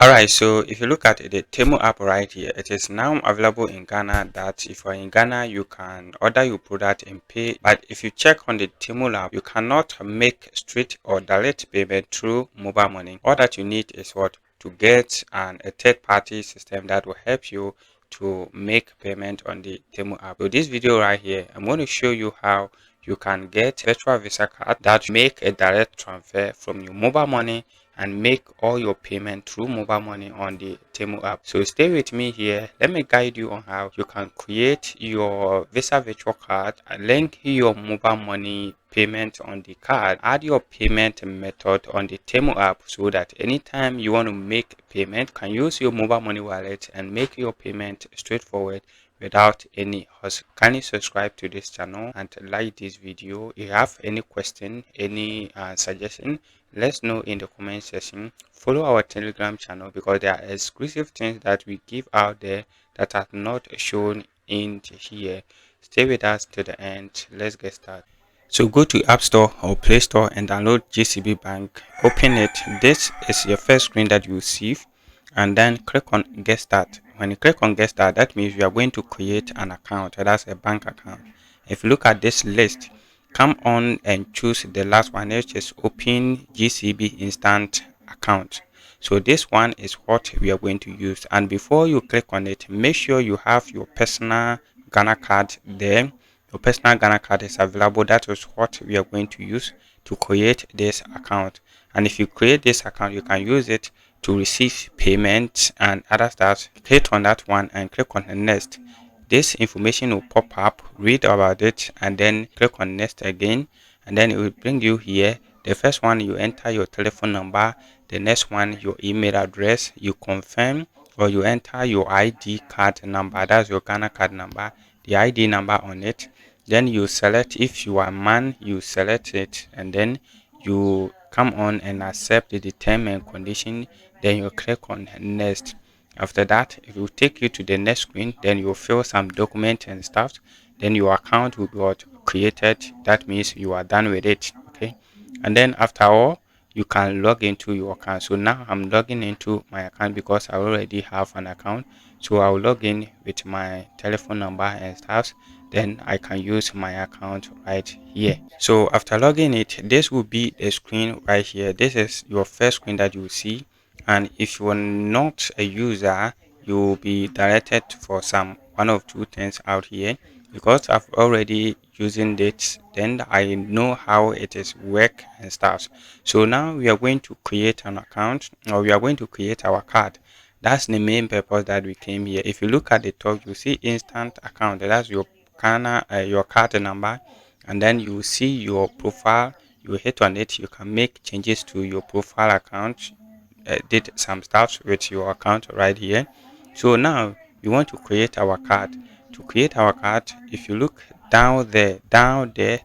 Alright, so if you look at the Temu app right here, it is now available in Ghana that if you're in Ghana, you can order your product and pay. But if you check on the Temu app, you cannot make straight or direct payment through mobile money. All that you need is what? To get a third-party system that will help you to make payment on the Temu app. So this video right here, I'm going to show you how you can get virtual Visa card that make a direct transfer from your mobile money and make all your payment through mobile money on the Temu app. So stay with me here. Let me guide you on how you can create your Visa virtual card, link your mobile money payment on the card, add your payment method on the Temu app so that anytime you want to make payment, you can use your mobile money wallet and make your payment straightforward without any hustle. Kindly subscribe to this channel and like this video. If you have any question, any suggestion, let's know in the comment section. Follow our Telegram channel because there are exclusive things that we give out there that are not shown in here. Stay with us to the end. Let's get started. So go to App Store or Play Store and download GCB Bank. Open it. This is your first screen that you see, and then click on Get Start. When you click on Get Start, that means you are going to create an account. That's a bank account. If you look at this list, come on and choose the last one, which is Open GCB Instant Account. So this one is what we are going to use. And before you click on it, make sure you have your personal Ghana card there. Your personal Ghana card is available. That is what we are going to use to create this account. And if you create this account, you can use it to receive payments and other stuff. Click on that one and click on the next. This information will pop up, read about it, and then click on next again, and then it will bring you here. The first one, you enter your telephone number. The next one, your email address. You confirm or you enter your ID card number. That's your Ghana card number, the ID number on it. Then you select, if you are a man, you select it, and then you come on and accept the term and condition. Then you click on next. After that, it will take you to the next screen. Then you'll fill some document and stuff. Then your account will be created. That means you are done with it. Okay. And then after all, you can log into your account. So now I'm logging into my account because I already have an account. So I'll log in with my telephone number and stuff. Then I can use my account right here. So after logging it, this will be the screen right here. This is your first screen that you see. And if you are not a user, you will be directed for some one of two things out here. Because I've already using it, then I know how it is work and stuff. So now we are going to create an account, or we are going to create our card. That's the main purpose that we came here. If you look at the top, you see instant account. That's your your card number, and then you see your profile. You hit on it, you can make changes to your profile account, did some stuff with your account right here. So now we want to create our card. To create our card, if you look down there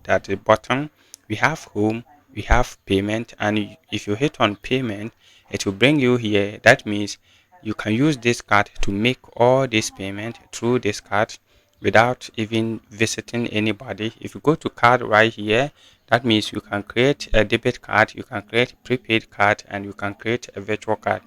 at the bottom, we have home, we have payment, and if you hit on payment, it will bring you here. That means you can use this card to make all this payment through this card without even visiting anybody. If you go to card right here, that means you can create a debit card, you can create prepaid card, and you can create a virtual card.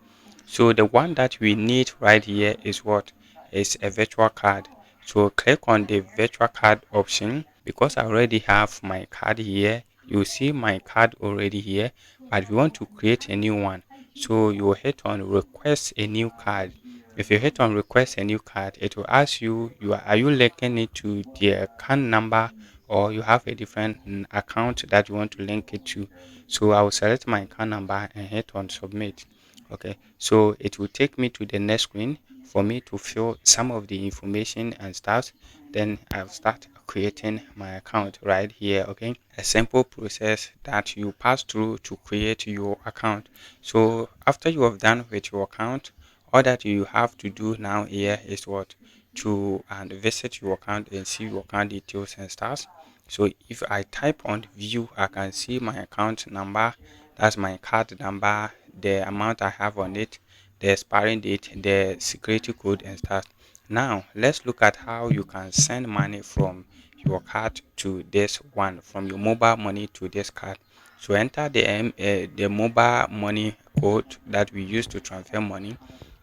So the one that we need right here is what? Is a virtual card. So click on the virtual card option. Because I already have my card here, you see my card already here, but we want to create a new one. So you hit on request a new card. If you hit on request a new card, it will ask you, are you linking it to the account number, or you have a different account that you want to link it to. So I will select my account number and hit on submit. Okay, so it will take me to the next screen for me to fill some of the information and stuff. Then I'll start creating my account right here. Okay, a simple process that you pass through to create your account. So after you have done with your account, all that you have to do now here is what? To and visit your account and see your account details and stuff. So if I type on view, I can see my account number. That's my card number, the amount I have on it, the expiring date, the security code and stuff. Now let's look at how you can send money from your card to this one, from your mobile money to this card. So enter the mobile money code that we use to transfer money.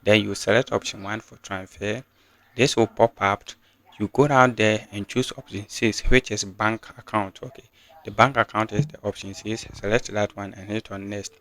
Then you select option 1 for transfer. This will pop up. You go down there and choose option 6, which is bank account. Okay, the bank account is the option 6. Select that one and hit on next.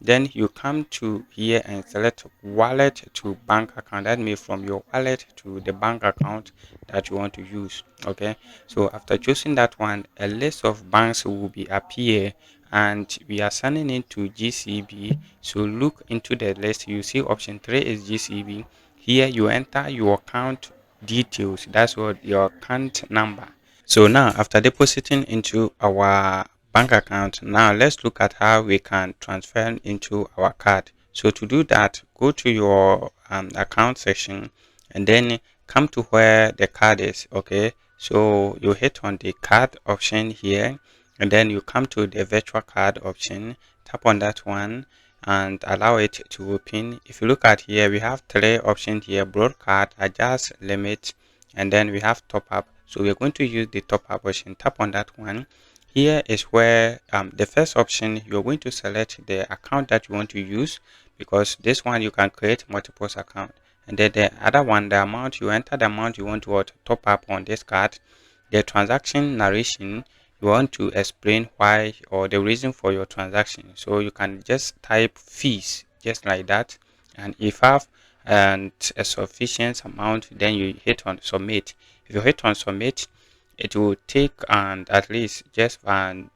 Then you come to here and select wallet to bank account. That means from your wallet to the bank account that you want to use. Okay, so after choosing that one, a list of banks will be appear, and we are sending it to GCB. So look into the list. You see option 3 is GCB. Here you enter your account details. That's what your account number. So now after depositing into our bank account, now let's look at how we can transfer into our card. So to do that, go to your account section and then come to where the card is. Okay, so you hit on the card option here, and then you come to the virtual card option, tap on that one and allow it to open. If you look at here, we have 3 options here: broadcast, adjust limit, and then we have top up. So we're going to use the top up option. Tap on that one. Here is where the first option, you're going to select the account that you want to use, because this one you can create multiple account. And then the other one, the amount, you enter the amount you want to top up on this card. The transaction narration, you want to explain why or the reason for your transaction. So you can just type fees just like that, and if you have and a sufficient amount, then you hit on submit. If you hit on submit, it will take and at least just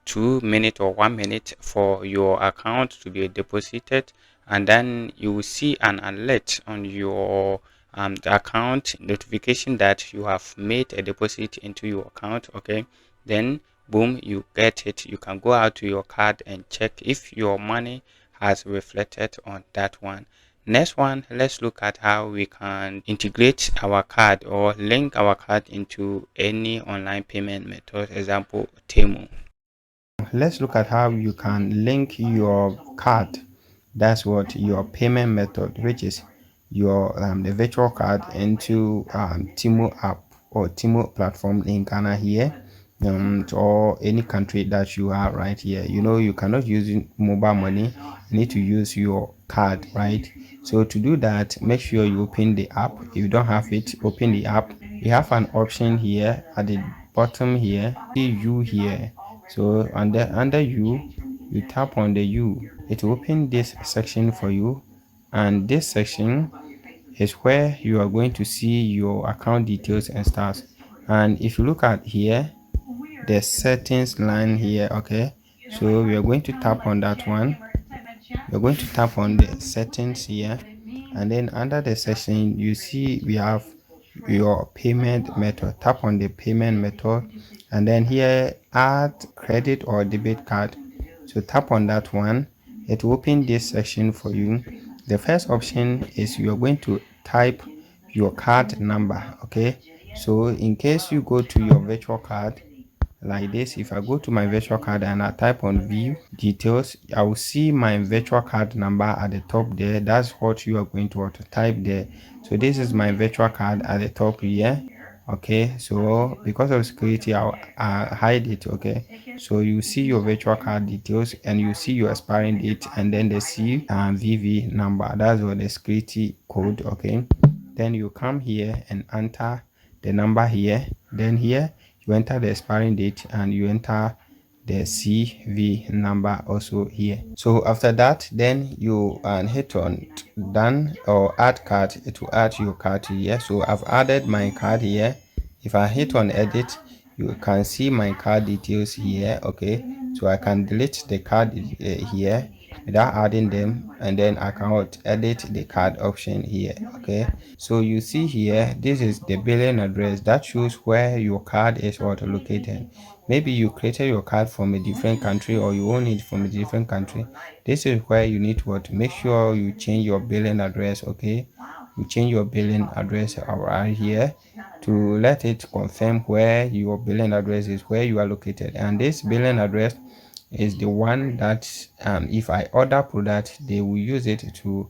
2 minutes or 1 minute for your account to be deposited, and then you will see an alert on your the account notification that you have made a deposit into your account. Okay, then boom, you get it. You can go out to your card and check if your money has reflected on that one. Next one, let's look at how we can integrate our card or link our card into any online payment method, example Temu. Let's look at how you can link your card, that's what your payment method, which is your the virtual card, into Temu app or Temu platform in Ghana here, or any country that you are right here. You know, you cannot use mobile money, you need to use your card, right? So to do that, make sure you open the app. If you don't have it, open the app. You have an option here at the bottom here, see you here. So under you, you tap on the U, it will open this section for you, and this section is where you are going to see your account details and stuff. And if you look at here, the settings line here, okay, so we are going to tap on that one. We're going to tap on the settings here, and then under the section you see we have your payment method. Tap on the payment method, and then here add credit or debit card. So tap on that one, it will open this section for you. The first option is you are going to type your card number. Okay, so in case you go to your virtual card like this, if I go to my virtual card and I type on view details, I will see my virtual card number at the top there. That's what you are going to want to type there. So this is my virtual card at the top here. Okay, so because of security, I'll hide it. Okay, so you see your virtual card details and you see your expiring date and then the CVV number. That's what the security code. Okay, then you come here and enter the number here. Then here you enter the expiring date and you enter the CV number also here. So after that, then you hit on done or add card. It will add your card here. So I've added my card here. If I hit on edit, you can see my card details here. Okay, so I can delete the card here without adding them, and then I can edit the card option here. Okay, so you see here, this is the billing address that shows where your card is located. Maybe you created your card from a different country or you own it from a different country. This is where you need to make sure you change your billing address. Okay, you change your billing address right here to let it confirm where your billing address is, where you are located. And this billing address is the one that if I order product, they will use it to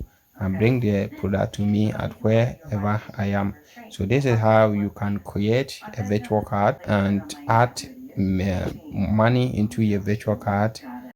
bring the product to me at wherever I am. So this is how you can create a virtual card and add money into your virtual card